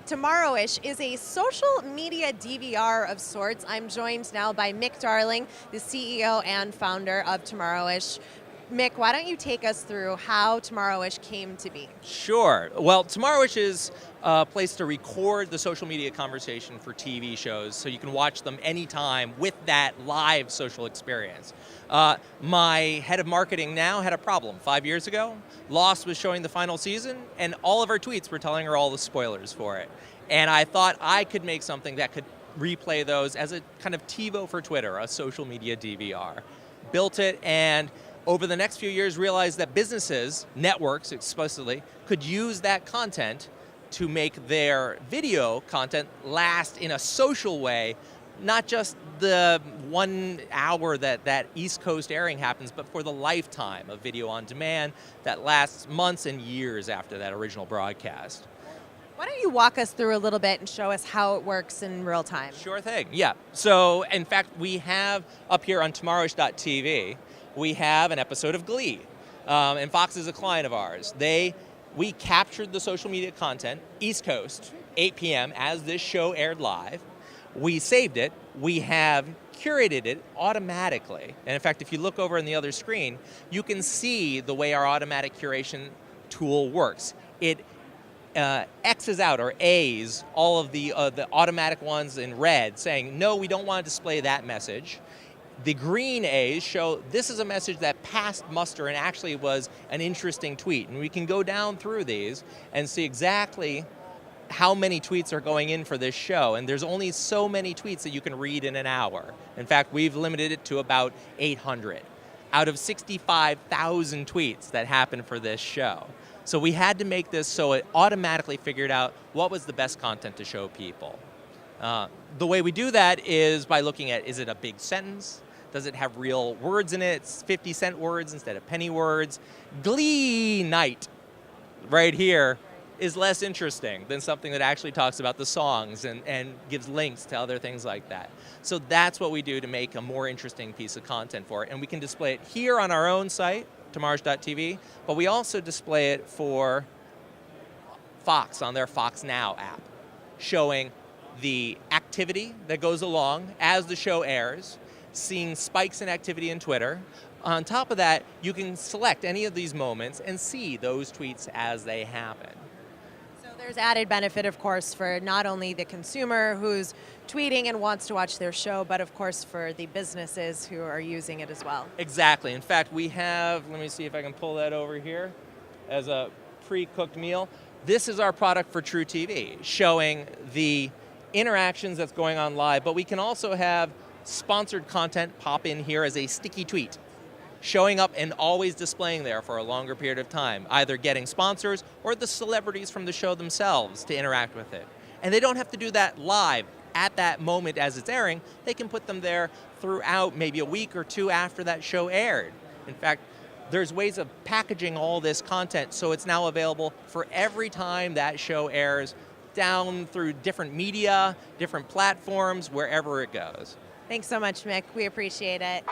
Tomorrowish is a social media DVR of sorts. I'm joined now by Mick Darling, the CEO and founder of Tomorrowish. Mick, why don't you take us through how Tomorrowish came to be? Sure. Well, Tomorrowish is a place to record the social media conversation for TV shows so you can watch them anytime with that live social experience. My head of marketing now had a problem 5 years ago. Lost was showing the final season, and all of our tweets were telling her all the spoilers for it. And I thought I could make something that could replay those as a kind of TiVo for Twitter, a social media DVR. Built it, and over the next few years realized that businesses, networks explicitly, could use that content to make their video content last in a social way, not just the 1 hour that East Coast airing happens, but for the lifetime of video on demand that lasts months and years after that original broadcast. Why don't you walk us through a little bit and show us how it works in real time? Sure thing, yeah. So, in fact, we have up here on tomorrowish.tv, we have an episode of Glee. And Fox is a client of ours. We captured the social media content, East Coast, 8 p.m. as this show aired live. We saved it. We have curated it automatically. And in fact, if you look over on the other screen, you can see the way our automatic curation tool works. It X's out or A's all of the automatic ones in red saying, no, we don't want to display that message. The green A's show this is a message that passed muster and actually was an interesting tweet. And we can go down through these and see exactly how many tweets are going in for this show. And there's only so many tweets that you can read in an hour. In fact, we've limited it to about 800 out of 65,000 tweets that happen for this show. So we had to make this so it automatically figured out what was the best content to show people. The way we do that is by looking at, is it a big sentence? Does it have real words in it? It's 50-cent words instead of penny words. Glee night, right here, is less interesting than something that actually talks about the songs and gives links to other things like that. So that's what we do to make a more interesting piece of content for it. And we can display it here on our own site, tomorrowish.tv, but we also display it for Fox on their Fox Now app, showing the activity that goes along as the show airs, seeing spikes in activity in Twitter. On top of that, you can select any of these moments and see those tweets as they happen. So there's added benefit, of course, for not only the consumer who's tweeting and wants to watch their show, but of course for the businesses who are using it as well. Exactly. In fact, we have, let me see if I can pull that over here as a pre-cooked meal. This is our product for True TV, showing the interactions that's going on live, but we can also have sponsored content pop in here as a sticky tweet, showing up and always displaying there for a longer period of time, either getting sponsors or the celebrities from the show themselves to interact with it. And they don't have to do that live at that moment as it's airing. They can put them there throughout maybe a week or two after that show aired. In fact, there's ways of packaging all this content so it's now available for every time that show airs, down through different media, different platforms, wherever it goes. Thanks so much, Mick. We appreciate it.